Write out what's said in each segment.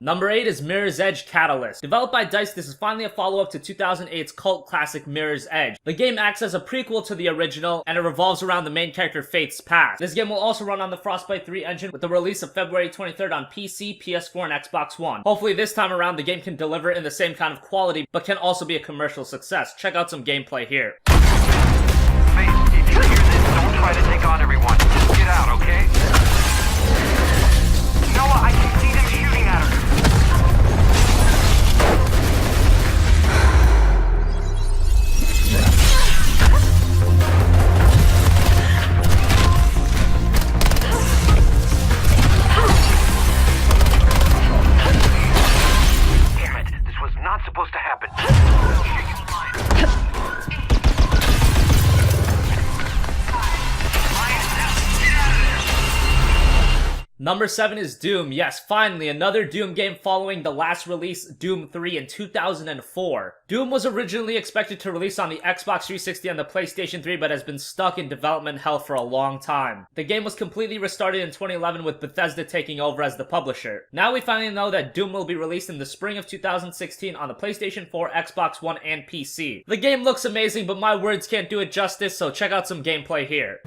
Number 8 is Mirror's Edge Catalyst. Developed by DICE, this is finally a follow-up to 2008's cult classic Mirror's Edge. The game acts as a prequel to the original, and it revolves around the main character Faith's past. This game will also run on the Frostbite 3 engine with the release of February 23rd on PC, PS4, and Xbox One. Hopefully this time around the game can deliver in the same kind of quality, but can also be a commercial success. Check out some gameplay here. Faith, if you hear this, don't try to take on everyone. Just get out, okay? Noah, I can see them shooting at her. Damn it, this was not supposed to happen. Number 7 is Doom. Yes, finally, another Doom game following the last release, Doom 3, in 2004. Doom was originally expected to release on the Xbox 360 and the PlayStation 3, but has been stuck in development hell for a long time. The game was completely restarted in 2011 with Bethesda taking over as the publisher. Now we finally know that Doom will be released in the spring of 2016 on the PlayStation 4, Xbox One, and PC. The game looks amazing, but my words can't do it justice, so check out some gameplay here.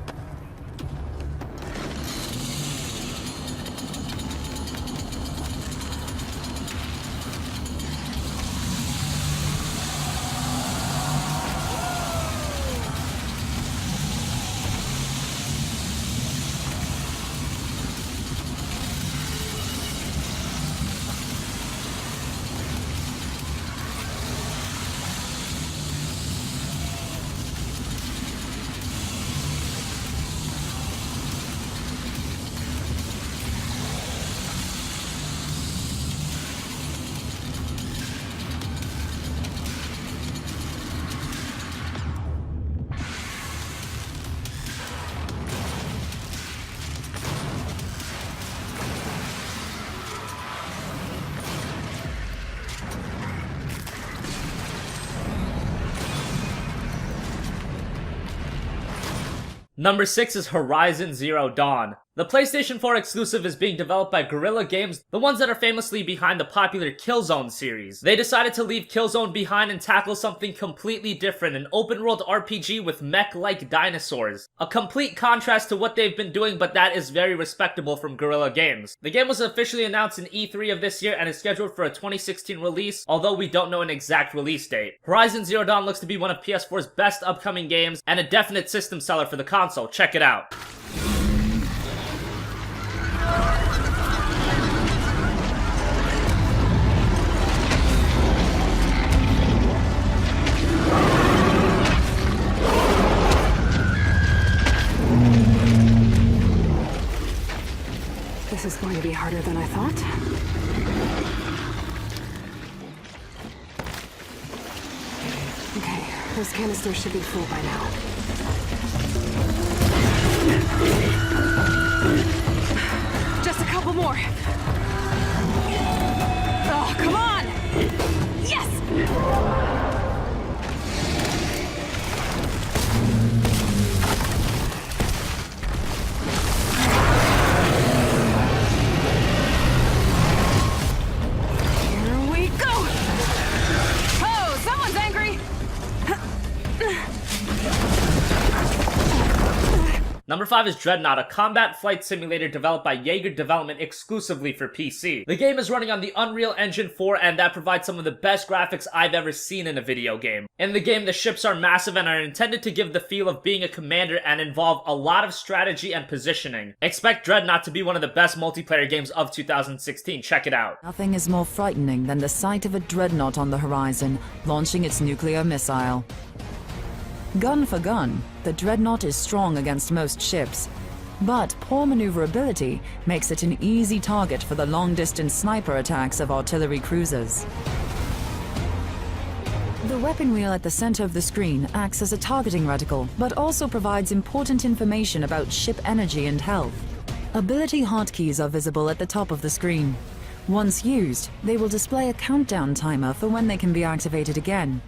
Number 6 is Horizon Zero Dawn. The PlayStation 4 exclusive is being developed by Guerrilla Games, the ones that are famously behind the popular Killzone series. They decided to leave Killzone behind and tackle something completely different, an open-world RPG with mech-like dinosaurs. A complete contrast to what they've been doing, but that is very respectable from Guerrilla Games. The game was officially announced in E3 of this year and is scheduled for a 2016 release, although we don't know an exact release date. Horizon Zero Dawn looks to be one of PS4's best upcoming games, and a definite system seller for the console. Check it out. This is going to be harder than I thought. Okay, those canisters should be full by now. Just a couple more. Oh, come on! Yes! Number 5 is Dreadnought, a combat flight simulator developed by Jaeger Development exclusively for PC. The game is running on the Unreal Engine 4, and that provides some of the best graphics I've ever seen in a video game. In the game, the ships are massive and are intended to give the feel of being a commander and involve a lot of strategy and positioning. Expect Dreadnought to be one of the best multiplayer games of 2016. Check it out. Nothing is more frightening than the sight of a dreadnought on the horizon, launching its nuclear missile. Gun for gun, the dreadnought is strong against most ships, but poor maneuverability makes it an easy target for the long-distance sniper attacks of artillery cruisers. The weapon wheel at the center of the screen acts as a targeting reticle, but also provides important information about ship energy and health. Ability hotkeys are visible at the top of the screen. Once used, they will display a countdown timer for when they can be activated again.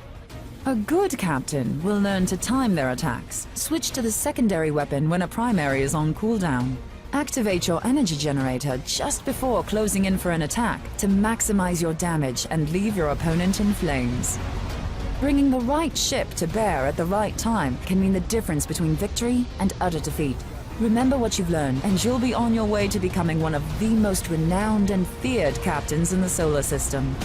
A good captain will learn to time their attacks, switch to the secondary weapon when a primary is on cooldown. Activate your energy generator just before closing in for an attack to maximize your damage and leave your opponent in flames. Bringing the right ship to bear at the right time can mean the difference between victory and utter defeat. Remember what you've learned, and you'll be on your way to becoming one of the most renowned and feared captains in the solar system.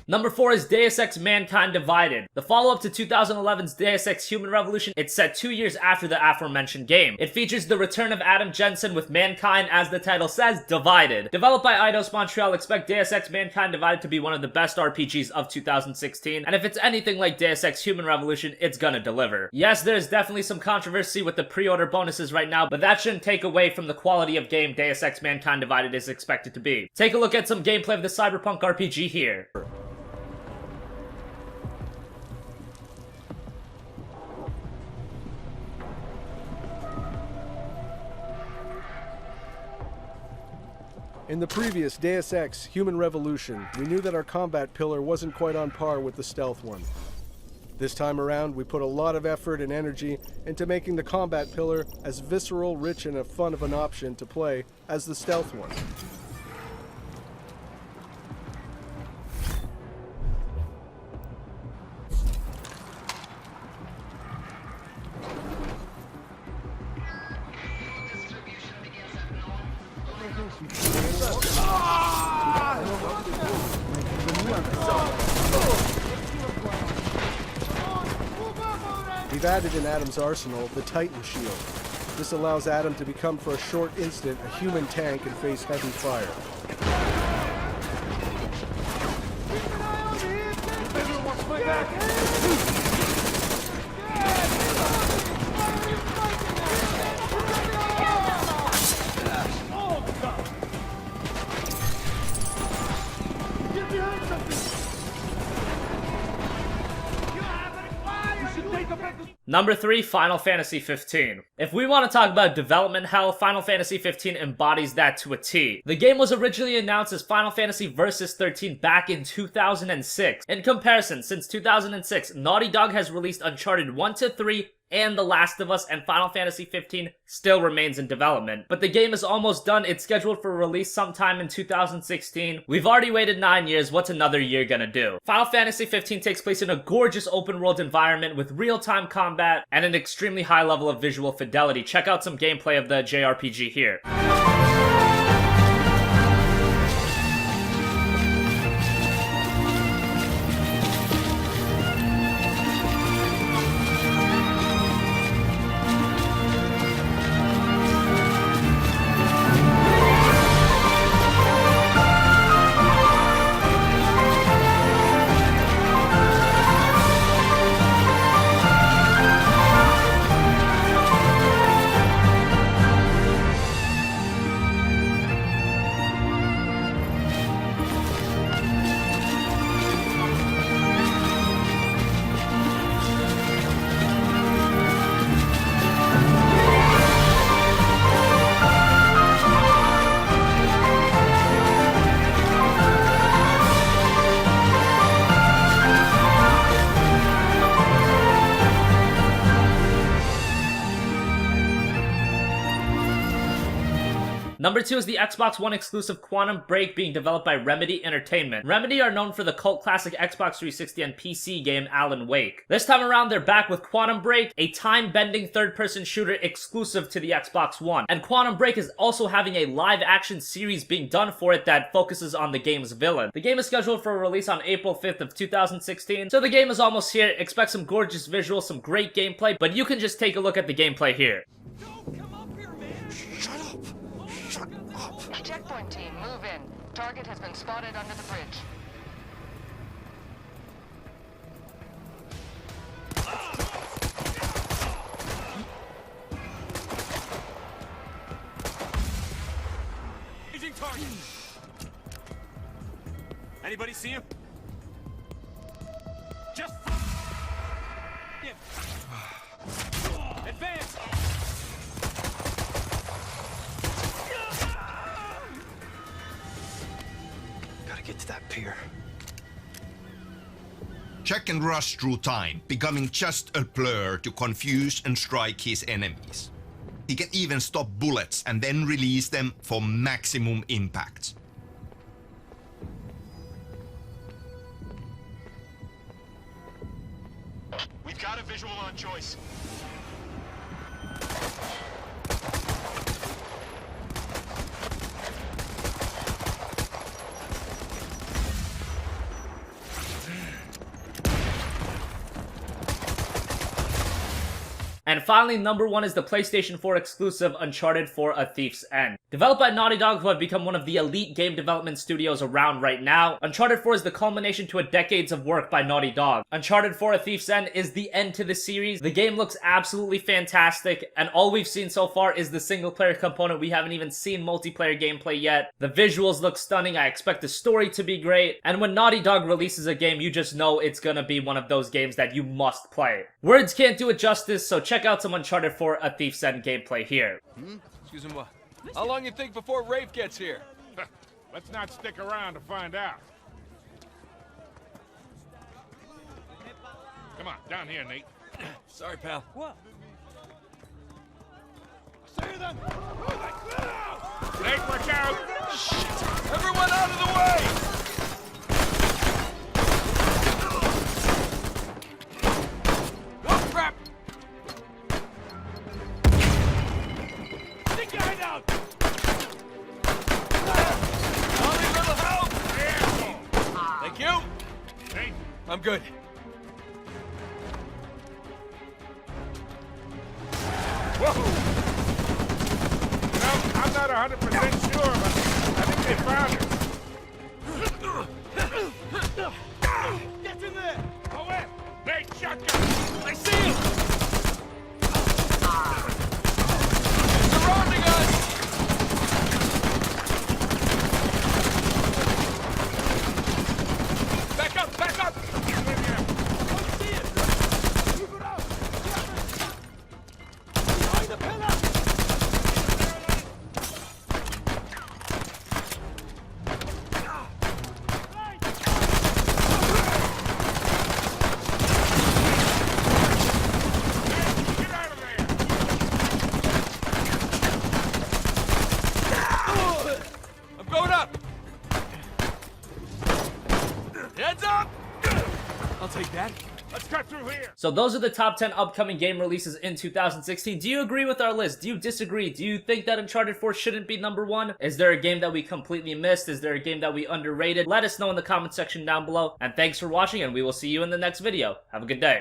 Number 4 is Deus Ex Mankind Divided. The follow-up to 2011's Deus Ex Human Revolution, it's set 2 years after the aforementioned game. It features the return of Adam Jensen with Mankind, as the title says, divided. Developed by Eidos Montreal, expect Deus Ex Mankind Divided to be one of the best RPGs of 2016, and if it's anything like Deus Ex Human Revolution, it's gonna deliver. Yes, there's definitely some controversy with the pre-order bonuses right now, but that shouldn't take away from the quality of game Deus Ex Mankind Divided is expected to be. Take a look at some gameplay of the cyberpunk RPG here. In the previous Deus Ex Human Revolution, we knew that our combat pillar wasn't quite on par with the stealth one. This time around, we put a lot of effort and energy into making the combat pillar as visceral, rich, and fun of an option to play as the stealth one. We've added in Adam's arsenal the Titan Shield. This allows Adam to become for a short instant a human tank and face heavy fire. Number 3, Final Fantasy 15. If we want to talk about development hell, Final Fantasy 15 embodies that to a T. The game was originally announced as Final Fantasy Versus 13 back in 2006. In comparison, since 2006, Naughty Dog has released Uncharted 1 to 3 and The Last of Us, and Final Fantasy 15 still remains in development. But the game is almost done. It's scheduled for release sometime in 2016. We've already waited 9 years. What's another year gonna do? Final Fantasy 15 takes place in a gorgeous open world environment with real-time combat and an extremely high level of visual fidelity. Check out some gameplay of the JRPG here. Number 2 is the Xbox One exclusive Quantum Break being developed by Remedy Entertainment. Remedy are known for the cult classic Xbox 360 and PC game Alan Wake. This time around, they're back with Quantum Break, a time-bending third-person shooter exclusive to the Xbox One. And Quantum Break is also having a live-action series being done for it that focuses on the game's villain. The game is scheduled for release on April 5th of 2016, so the game is almost here. Expect some gorgeous visuals, some great gameplay, but you can just take a look at the gameplay here. Checkpoint team, move in. Target has been spotted under the bridge. Aging target. Anybody see him? Just yeah. Advance. Get to that pier. Check and rush through time, becoming just a blur to confuse and strike his enemies. He can even stop bullets and then release them for maximum impact. We've got a visual on Joyce. And finally, number 1 is the PlayStation 4 exclusive Uncharted 4: A Thief's End. Developed by Naughty Dog, who have become one of the elite game development studios around right now, Uncharted 4 is the culmination to a decades of work by Naughty Dog. Uncharted 4: A Thief's End is the end to the series. The game looks absolutely fantastic, and all we've seen so far is the single player component. We haven't even seen multiplayer gameplay yet. The visuals look stunning, I expect the story to be great, and when Naughty Dog releases a game, you just know it's gonna be one of those games that you must play. Words can't do it justice, so check out some Uncharted 4: A Thief's End gameplay here. Excuse me, how long you think before Rafe gets here? Let's not stick around to find out. Come on, down here, Nate. Sorry, pal. What? See them! Nate, watch out! Shit! Everyone out of the way! Oh, crap! Take your head out! I'll need a little help! Yeah. Thank you! Nate, I'm good. whoa! No, I'm not 100% sure, but I think they found her. Get in there! Go in! Nate, shotgun! I see him! Surrounding us! Back up! Back up! Get in here. I see it! Move it out! Behind the pillar! Get out of there! I'm going up! Heads up! I'll take that. Let's cut through here! So those are the top 10 upcoming game releases in 2016. Do you agree with our list? Do you disagree? Do you think that Uncharted 4 shouldn't be number 1? Is there a game that we completely missed? Is there a game that we underrated? Let us know in the comment section down below. And thanks for watching, and we will see you in the next video. Have a good day.